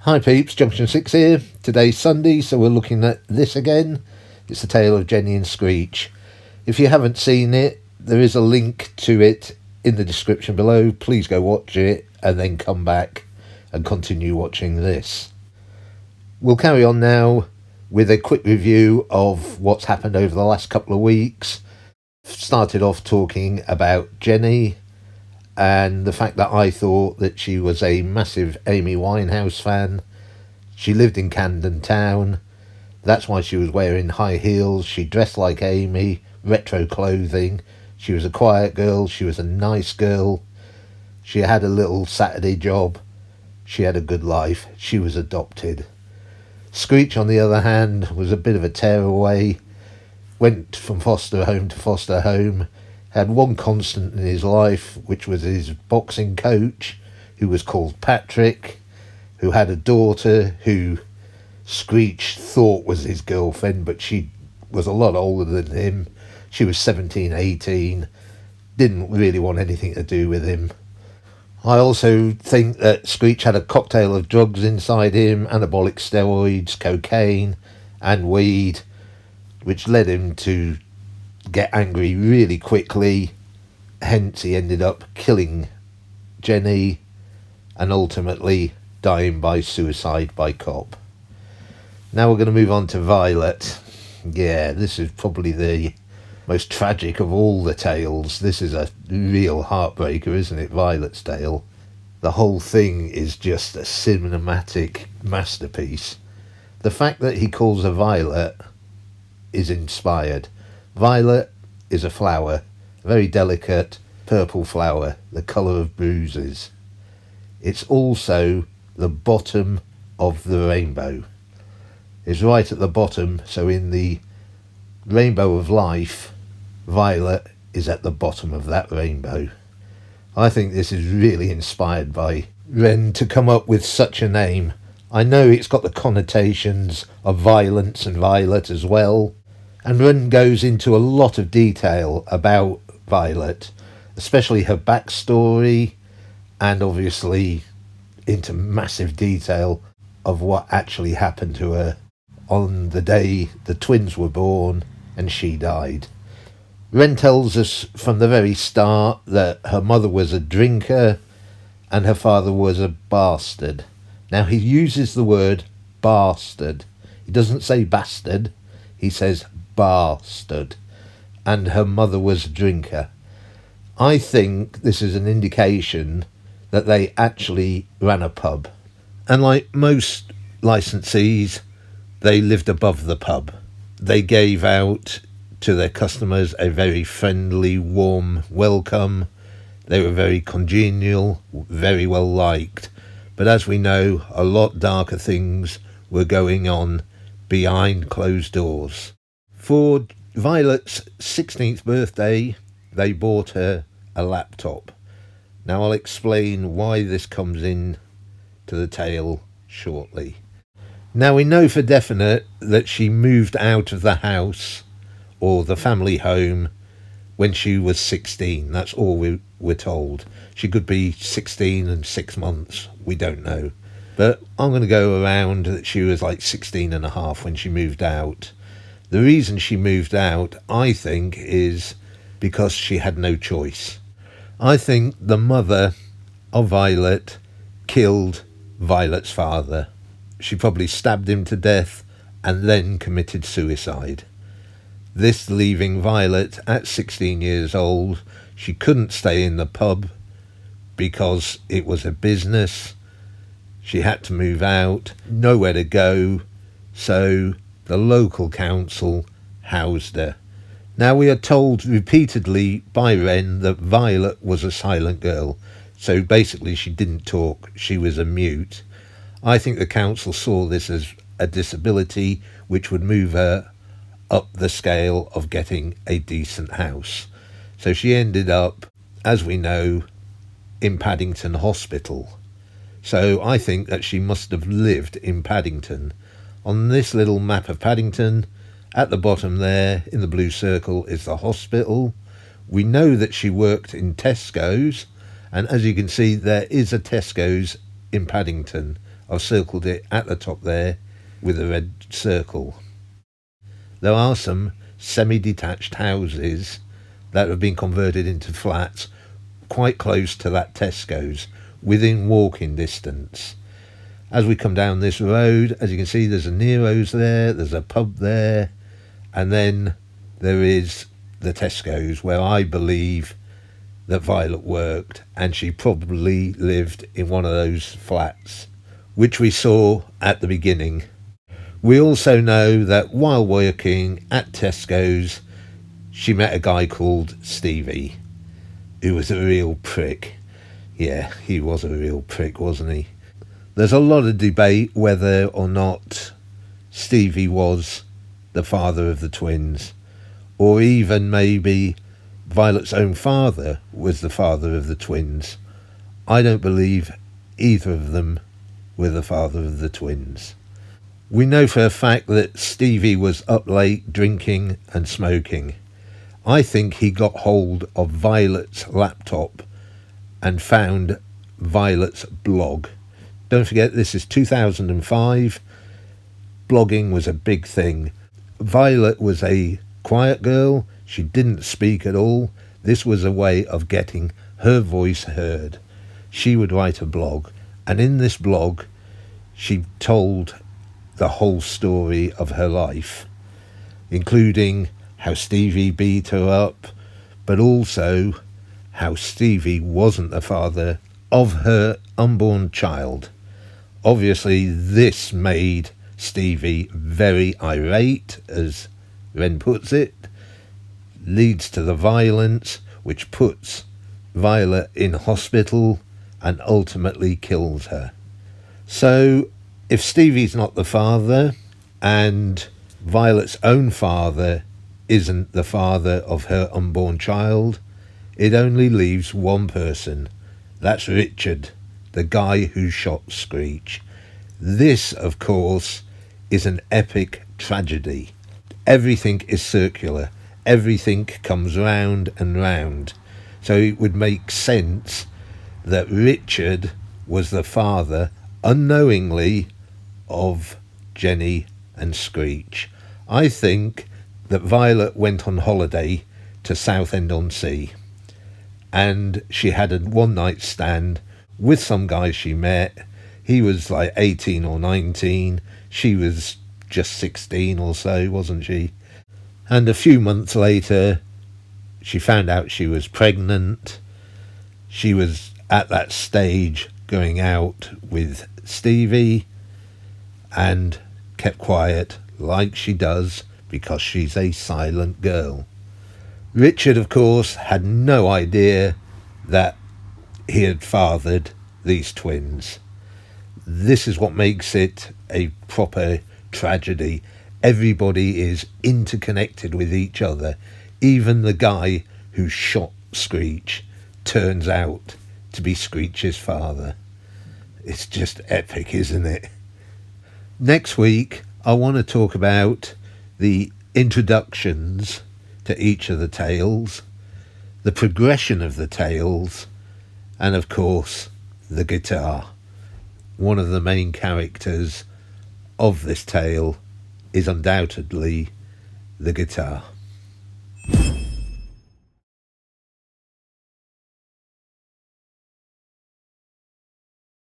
Hi peeps, Junction 6 here. Today's Sunday, so we're looking at this again. It's the tale of Jenny and Screech. If you haven't seen it, there is a link to it in the description below. Please go watch it and then come back and continue watching this. We'll carry on now with a quick review of what's happened over the last couple of weeks. Started off talking about Jenny and the fact that I thought that she was a massive Amy Winehouse fan. She lived in Camden Town. That's why she was wearing high heels. She dressed like Amy, retro clothing. She was a quiet girl. She was a nice girl. She had a little Saturday job. She had a good life. She was adopted. Screech, on the other hand, was a bit of a tearaway. Went from foster home to foster home. Had one constant in his life, which was his boxing coach, who was called Patrick, who had a daughter who Screech thought was his girlfriend, but she was a lot older than him. She was 17, 18, didn't really want anything to do with him. I also think that Screech had a cocktail of drugs inside him, anabolic steroids, cocaine and weed, which led him to get angry really quickly. Hence he ended up killing Jenny and ultimately dying by suicide by cop. Now we're going to move on to Violet. Yeah, this is probably the most tragic of all the tales. This is a real heartbreaker, isn't it? Violet's tale. The whole thing is just a cinematic masterpiece. The fact that he calls her Violet is inspired. Violet is a flower, a very delicate purple flower, the colour of bruises. It's also the bottom of the rainbow. It's right at the bottom, so in the rainbow of life, Violet is at the bottom of that rainbow. I think this is really inspired by Wren to come up with such a name. I know it's got the connotations of violence and violet as well. And Wren goes into a lot of detail about Violet, especially her backstory, and obviously into massive detail of what actually happened to her on the day the twins were born and she died. Wren tells us from the very start that her mother was a drinker and her father was a bastard. Now he uses the word bastard. He doesn't say bastard, he says bastard, and her mother was a drinker. I think this is an indication that they actually ran a pub, and like most licensees, they lived above the pub. They gave out to their customers a very friendly, warm welcome. They were very congenial, very well liked, but as we know, a lot darker things were going on behind closed doors. For Violet's 16th birthday, they bought her a laptop. Now I'll explain why this comes in to the tale shortly. Now we know for definite that she moved out of the house or the family home when she was 16. That's all we're told. She could be 16 and 6 months. We don't know. But I'm going to go around that she was like 16 and a half when she moved out. The reason she moved out, I think, is because she had no choice. I think the mother of Violet killed Violet's father. She probably stabbed him to death and then committed suicide. This leaving Violet at 16 years old. She couldn't stay in the pub because it was a business. She had to move out, nowhere to go, so the local council housed her. Now we are told repeatedly by Wren that Violet was a silent girl, so basically she didn't talk, she was a mute. I think the council saw this as a disability which would move her up the scale of getting a decent house. So she ended up, as we know, in Paddington Hospital. So I think that she must have lived in Paddington. On this little map of Paddington, at the bottom there, in the blue circle, is the hospital. We know that she worked in Tesco's, and as you can see, there is a Tesco's in Paddington. I've circled it at the top there with a red circle. There are some semi-detached houses that have been converted into flats quite close to that Tesco's, within walking distance. As we come down this road, as you can see, there's a Nero's there, there's a pub there, and then there is the Tesco's, where I believe that Violet worked, and she probably lived in one of those flats, which we saw at the beginning. We also know that while working at Tesco's, she met a guy called Stevie, who was a real prick. Yeah, he was a real prick, wasn't he? There's a lot of debate whether or not Stevie was the father of the twins, or even maybe Violet's own father was the father of the twins. I don't believe either of them were the father of the twins. We know for a fact that Stevie was up late drinking and smoking. I think he got hold of Violet's laptop and found Violet's blog. Don't forget, this is 2005. Blogging was a big thing. Violet was a quiet girl. She didn't speak at all. This was a way of getting her voice heard. She would write a blog, and in this blog she told the whole story of her life, including how Stevie beat her up, but also how Stevie wasn't the father of her unborn child. Obviously, this made Stevie very irate, as Ren puts it, leads to the violence, which puts Violet in hospital and ultimately kills her. So, if Stevie's not the father, and Violet's own father isn't the father of her unborn child, it only leaves one person. That's Richard, the guy who shot Screech. This, of course, is an epic tragedy. Everything is circular. Everything comes round and round. So it would make sense that Richard was the father, unknowingly, of Jenny and Screech. I think that Violet went on holiday to Southend-on-Sea, and she had a one-night stand with some guy she met. He was like 18 or 19. She was just 16 or so, wasn't she? And a few months later, she found out she was pregnant. She was at that stage going out with Stevie and kept quiet, like she does, because she's a silent girl. Richard, of course, had no idea that he had fathered these twins. This is what makes it a proper tragedy. Everybody is interconnected with each other. Even the guy who shot Screech turns out to be Screech's father. It's just epic, isn't it? Next week, I want to talk about the introductions to each of the tales, the progression of the tales, and of course, the guitar. One of the main characters of this tale is undoubtedly the guitar.